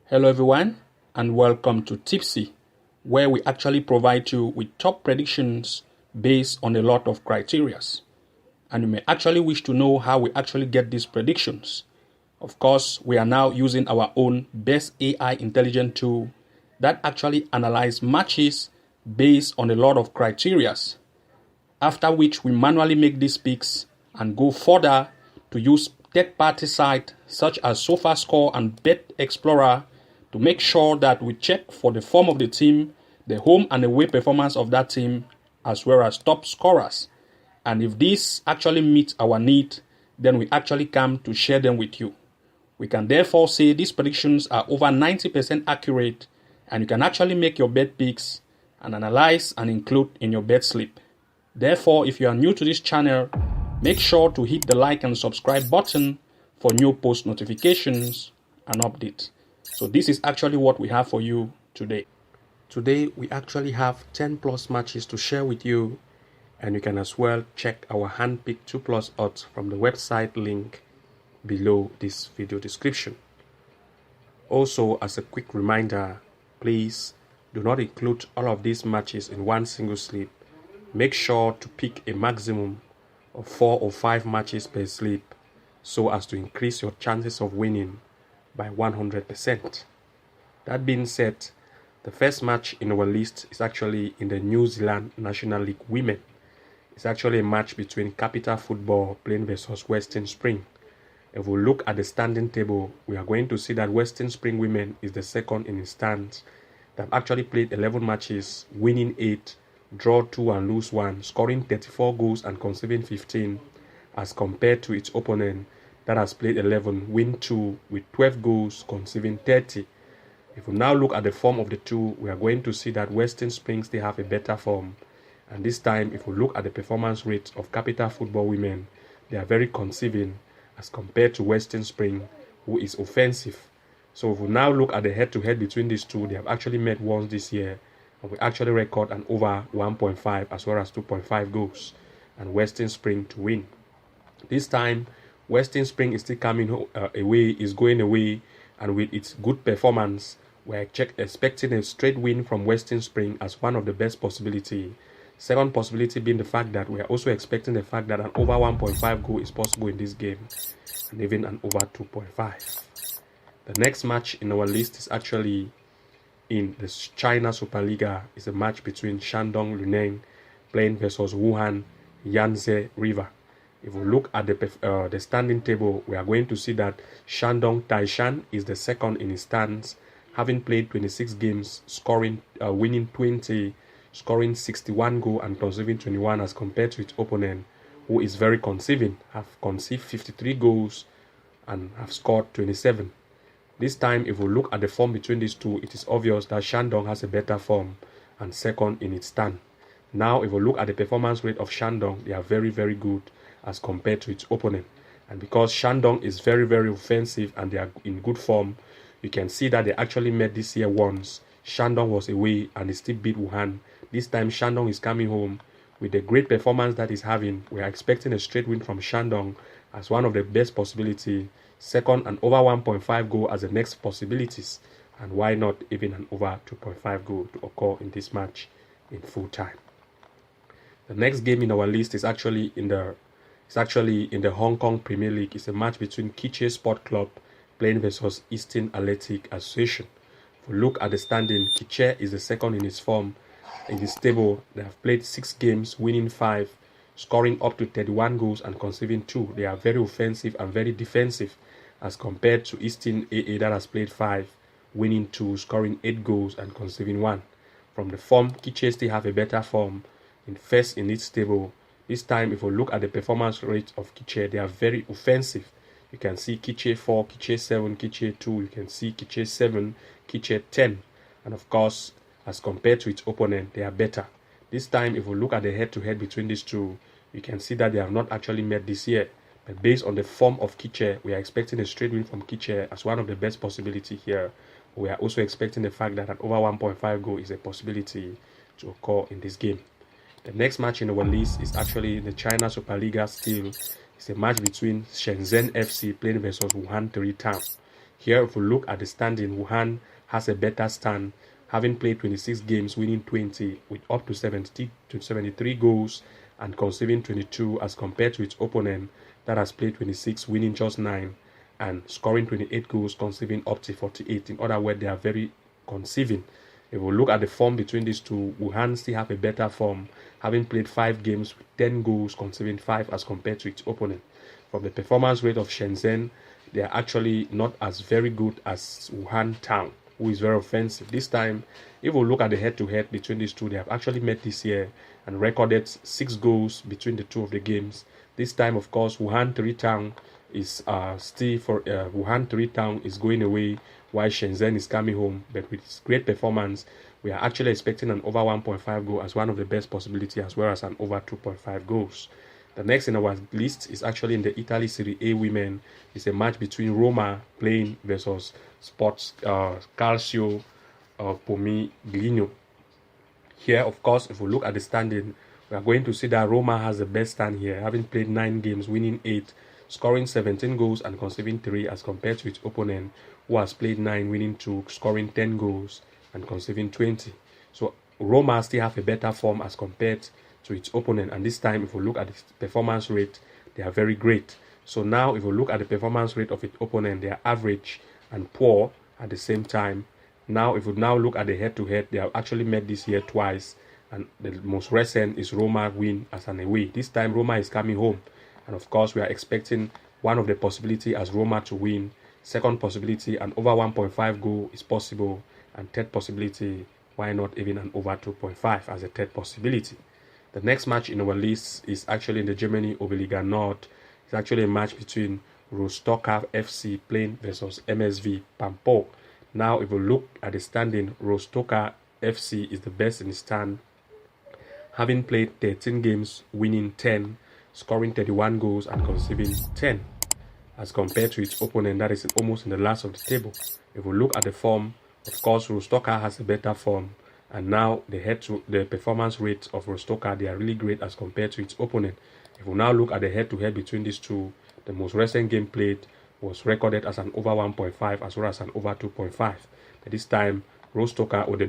Hello everyone and welcome to Tipsy, where we actually provide you with top predictions based on a lot of criterias. And you may actually wish to know how we actually get these predictions. Of course, we are now using our own best AI intelligent tool that actually analyzes matches based on a lot of criterias. After which we manually make these picks and go further to use third-party sites such as SofaScore and Bet Explorer to make sure that we check for the form of the team, the home and away performance of that team, as well as top scorers. And if this actually meets our need, then we actually come to share them with you. We can therefore say these predictions are over 90% accurate, and you can actually make your bet picks and analyze and include in your bet slip. Therefore, if you are new to this channel, make sure to hit the like and subscribe button for new post notifications and updates. So this is actually what we have for you today. Today, we actually have 10 plus matches to share with you, and you can as well check our hand-picked 2 plus odds from the website link below this video description. Also, as a quick reminder, please do not include all of these matches in one single slip. Make sure to pick a maximum of 4 or 5 matches per slip so as to increase your chances of winning by 100%. That being said, the first match in our list is actually in the New Zealand National League Women. It's actually a match between Capital Football playing versus Western Spring. If we look at the standing table, we are going to see that Western Spring Women is the second in its stands. They've actually played 11 matches, winning 8, draw 2 and lose 1, scoring 34 goals and conceding 15, as compared to its opponent that has played 11, win 2 with 12 goals, conceding 30. If we now look at the form of the two, we are going to see that Western Spring still have a better form. And this time, if we look at the performance rate of Capital Football Women, they are very conceding as compared to Western Spring, who is offensive. So if we now look at the head-to-head between these two, they have actually met once this year, and we actually record an over 1.5 as well as 2.5 goals, and Western Spring to win. This time, Western Spring is still coming away, is going away, and with its good performance, we're expecting a straight win from Western Spring as one of the best possibility. Second possibility being the fact that we are also expecting the fact that an over 1.5 goal is possible in this game, and even an over 2.5. The next match in our list is actually in the China Superliga. It's a match between Shandong Luneng playing versus Wuhan Yangtze River. If we look at the standing table, we are going to see that Shandong Taishan is the second in its stands, having played 26 games, winning 20, scoring 61 goals and conceding 21, as compared to its opponent, who is very conceding, have conceded 53 goals and have scored 27. This time, if we look at the form between these two, it is obvious that Shandong has a better form and second in its stand. Now, if we look at the performance rate of Shandong, they are very, very good as compared to its opponent. And because Shandong is very, very offensive and they are in good form, you can see that they actually met this year once. Shandong was away and they still beat Wuhan. This time, Shandong is coming home. With the great performance that is having, we are expecting a straight win from Shandong as one of the best possibility. Second, an over 1.5 goal as the next possibilities, and why not even an over 2.5 goal to occur in this match in full time. The next game in our list is actually in the Hong Kong Premier League. It's a match between Kiche Sport Club playing versus Eastern Athletic Association. If we look at the standing, Kiche is the second in its form in this table. They have played 6 games, winning 5, scoring up to 31 goals and conceding 2. They are very offensive and very defensive as compared to Eastern AA that has played 5, winning 2, scoring 8 goals and conceding 1. From the form, Kiche still have a better form in first in its table. This time, if we look at the performance rate of Kiche, they are very offensive. You can see Kiche 4, Kiche 7, Kiche 2. You can see Kiche 7, Kiche 10. And of course, as compared to its opponent, they are better. This time, if we look at the head-to-head between these two, you can see that they have not actually met this year. But based on the form of Kiche, we are expecting a straight win from Kiche as one of the best possibility here. We are also expecting the fact that an over 1.5 goal is a possibility to occur in this game. The next match in our list is actually the China Superliga still. It's a match between Shenzhen FC playing versus Wuhan Town. Here, if we look at the standing, Wuhan has a better stand, having played 26 games, winning 20 with up to 70 to 73 goals and conceding 22, as compared to its opponent that has played 26, winning just 9 and scoring 28 goals, conceding up to 48. In other words, they are very conceding. If we look at the form between these two, Wuhan still have a better form, having played 5 games with 10 goals, conceding 5 as compared to its opponent. From the performance rate of Shenzhen, they are actually not as very good as Wuhan Town, who is very offensive. This time, if we look at the head-to-head between these two, they have actually met this year and recorded 6 goals between the two of the games. This time, of course, Wuhan 3 Town is Wuhan 3 Town is going away while Shenzhen is coming home. But with its great performance, we are actually expecting an over 1.5 goal as one of the best possibilities, as well as an over 2.5 goals. The next in our list is actually in the Italy Serie A women. It's a match between Roma playing versus Sports Calcio Pomiglino. Here, of course, if we look at the standing, we are going to see that Roma has the best stand here, having played 9 games, winning 8, scoring 17 goals and conceding 3, as compared to its opponent, who has played 9, winning 2, scoring 10 goals and conceding 20. So Roma still have a better form as compared to its opponent, and this time if we look at the performance rate, they are very great. So now if we look at the performance rate of its opponent, they are average and poor at the same time. Now if we now look at the head-to-head, they have actually met this year twice, and the most recent is Roma win as an away. This time Roma is coming home, and of course we are expecting one of the possibility as Roma to win. Second possibility, an over 1.5 goal is possible, and third possibility, why not even an over 2.5 as a third possibility. The next match in our list is actually in the Germany Oberliga Nord. It's actually a match between Rostocker FC playing versus MSV Pampol. Now, if we look at the standing, Rostocker FC is the best in the stand, having played 13 games, winning 10, scoring 31 goals and conceding 10, as compared to its opponent that is almost in the last of the table. If we look at the form, of course, Rostocker has a better form. And now the performance rate of Rostocker, they are really great as compared to its opponent. If we now look at the head-to-head between these two, the most recent game played was recorded as an over 1.5 as well as an over 2.5. But this time, Rostocker, or the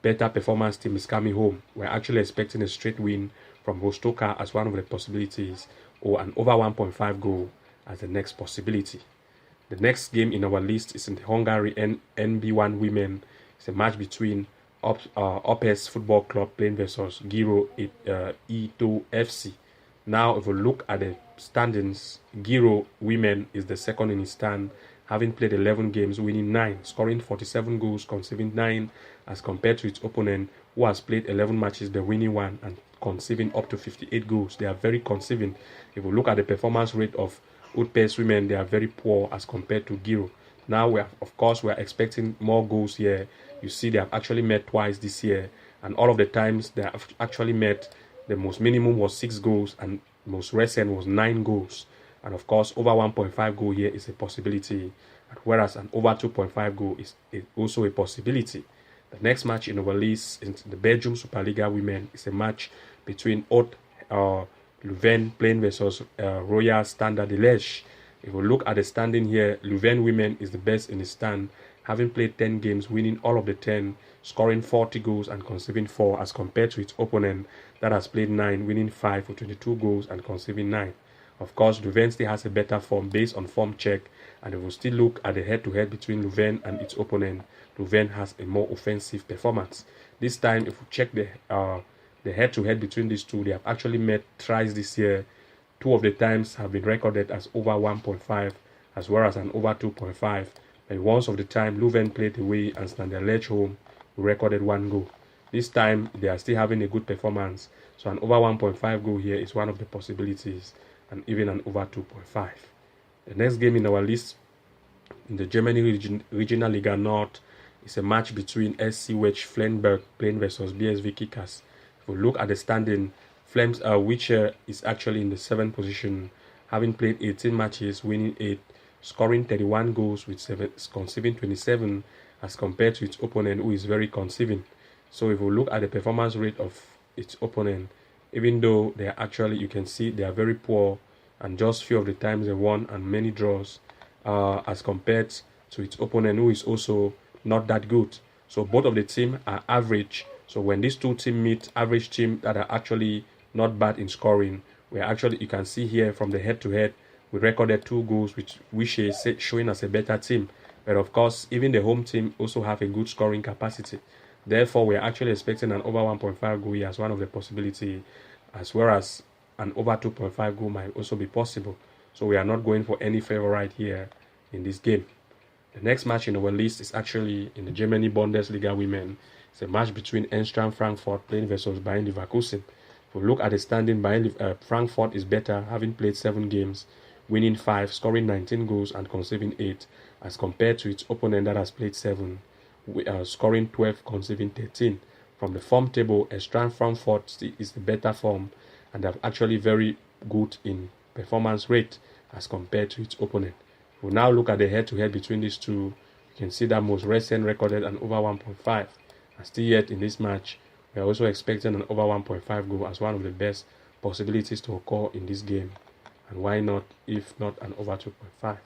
better performance team, is coming home. We're actually expecting a straight win from Rostocker as one of the possibilities, or an over 1.5 goal as the next possibility. The next game in our list is in the Hungary NB1 women. It's a match between Opes Football Club playing versus Giro Ito FC. Now, if we look at the standings, Giro women is the second in its stand, having played 11 games, winning 9, scoring 47 goals, conceding 9, as compared to its opponent, who has played 11 matches, the winning 1, and conceding up to 58 goals. They are very conceding. If we look at the performance rate of Opes women, they are very poor as compared to Giro. Now, we are expecting more goals here. You see, they have actually met twice this year, and all of the times they have actually met, the most minimum was 6 goals, and most recent was 9 goals. And of course, over 1.5 goal here is a possibility, whereas an over 2.5 goal is also a possibility. The next match in our list is the Belgium Superliga women. It's a match between Haute Leuven playing versus Royal Standard Liège. If we look at the standing here, Leuven women is the best in the stand, having played 10 games, winning all of the 10, scoring 40 goals and conceding 4, as compared to its opponent that has played 9, winning 5 for 22 goals and conceding 9. Of course, Leuven still has a better form based on form check, and if we still look at the head-to-head between Leuven and its opponent, Leuven has a more offensive performance. This time, if we check the head-to-head between these two, they have actually met thrice this year. 2 of the times have been recorded as over 1.5 as well as an over 2.5. And once of the time, Leuven played away and Standard Liège home, who recorded 1 goal. This time, they are still having a good performance. So an over 1.5 goal here is one of the possibilities, and even an over 2.5. The next game in our list, in the Germany Regional Liga North, is a match between SC Wech Flenberg playing versus BSV Kickers. If we look at the standing, Wicher is actually in the 7th position, having played 18 matches, winning 8, scoring 31 goals with conceding 27, as compared to its opponent, who is very conceding. So if we look at the performance rate of its opponent, even though they are actually, you can see they are very poor, and just few of the times they won and many draws, as compared to its opponent, who is also not that good. So both of the team are average. So when these two teams meet, average team that are actually not bad in scoring, where actually you can see here from the head-to-head, we recorded 2 goals, which is showing as a better team. But of course, even the home team also have a good scoring capacity. Therefore, we're actually expecting an over 1.5 goal here as one of the possibility, as well as an over 2.5 goal might also be possible. So we are not going for any favorite here in this game. The next match in our list is actually in the Germany Bundesliga women. It's a match between Eintracht Frankfurt playing versus Bayer Leverkusen. If we look at the standing, Frankfurt is better, having played 7 games, winning 5, scoring 19 goals and conceding 8, as compared to its opponent that has played 7, scoring 12, conceding 13. From the form table, Eintracht Frankfurt is the better form, and they're actually very good in performance rate as compared to its opponent. We'll now look at the head-to-head between these two. You can see that most recent recorded an over 1.5. And still yet in this match, we are also expecting an over 1.5 goal as one of the best possibilities to occur in this game. And why not, if not an over 2.5?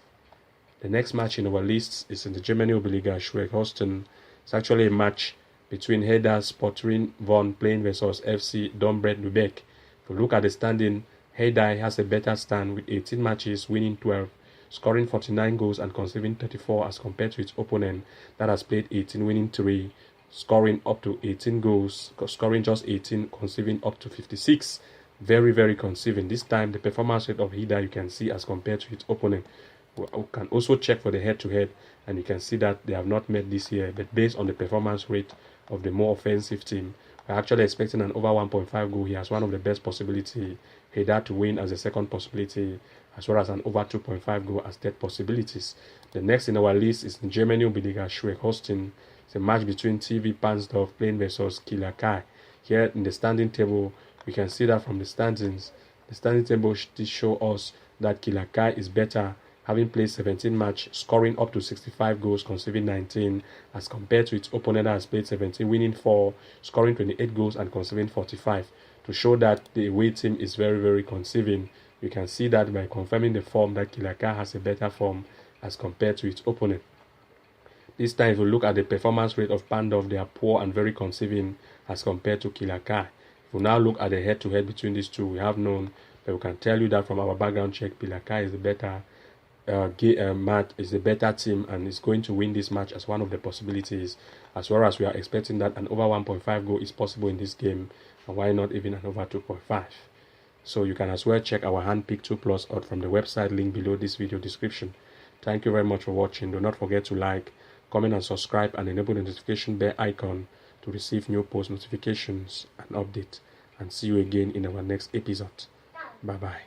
The next match in our list is in the Germany Oberliga Schalke-Holstein. It's actually a match between Hertha Sportverein Bonn playing versus FC Dortmund Lübeck. If you look at the standing, Hertha has a better stand with 18 matches, winning 12, scoring 49 goals and conceding 34 as compared to its opponent that has played 18, winning 3, scoring up to 18 goals, scoring just 18, conceding up to 56. Very, very conceding. This time, the performance rate of Hertha you can see as compared to its opponent. We can also check for the head-to-head, and you can see that they have not met this year, but based on the performance rate of the more offensive team, we're actually expecting an over 1.5 goal here as one of the best possibility. Hertha to win as a second possibility, as well as an over 2.5 goal as third possibilities. The next in our list is in Germany Oberliga Schalke-Holstein. It's a match between TV Pansdorf playing versus Kieler Kai. Here in the standing table, we can see that from the standings. The standing table show us that Kieler Kai is better, having played 17 matches, scoring up to 65 goals, conceding 19, as compared to its opponent that has played 17, winning 4, scoring 28 goals and conceding 45. To show that the away team is very, very conceding, you can see that by confirming the form that Kieler Kai has a better form as compared to its opponent. This time, if you look at the performance rate of Pansdorf, they are poor and very conceding as compared to Kieler Kai. If we now look at the head-to-head between these two, we have known, but we can tell you that from our background check, Kieler Kai is the better Matt is the better team and is going to win this match as one of the possibilities, as well as we are expecting that an over 1.5 goal is possible in this game, and why not even an over 2.5. So you can as well check our handpicked 2 plus out from the website link below this video description. Thank you very much for watching. Do not forget to like, comment and subscribe, and enable the notification bell icon to receive new post notifications and updates, and see you again in our next episode. Bye bye.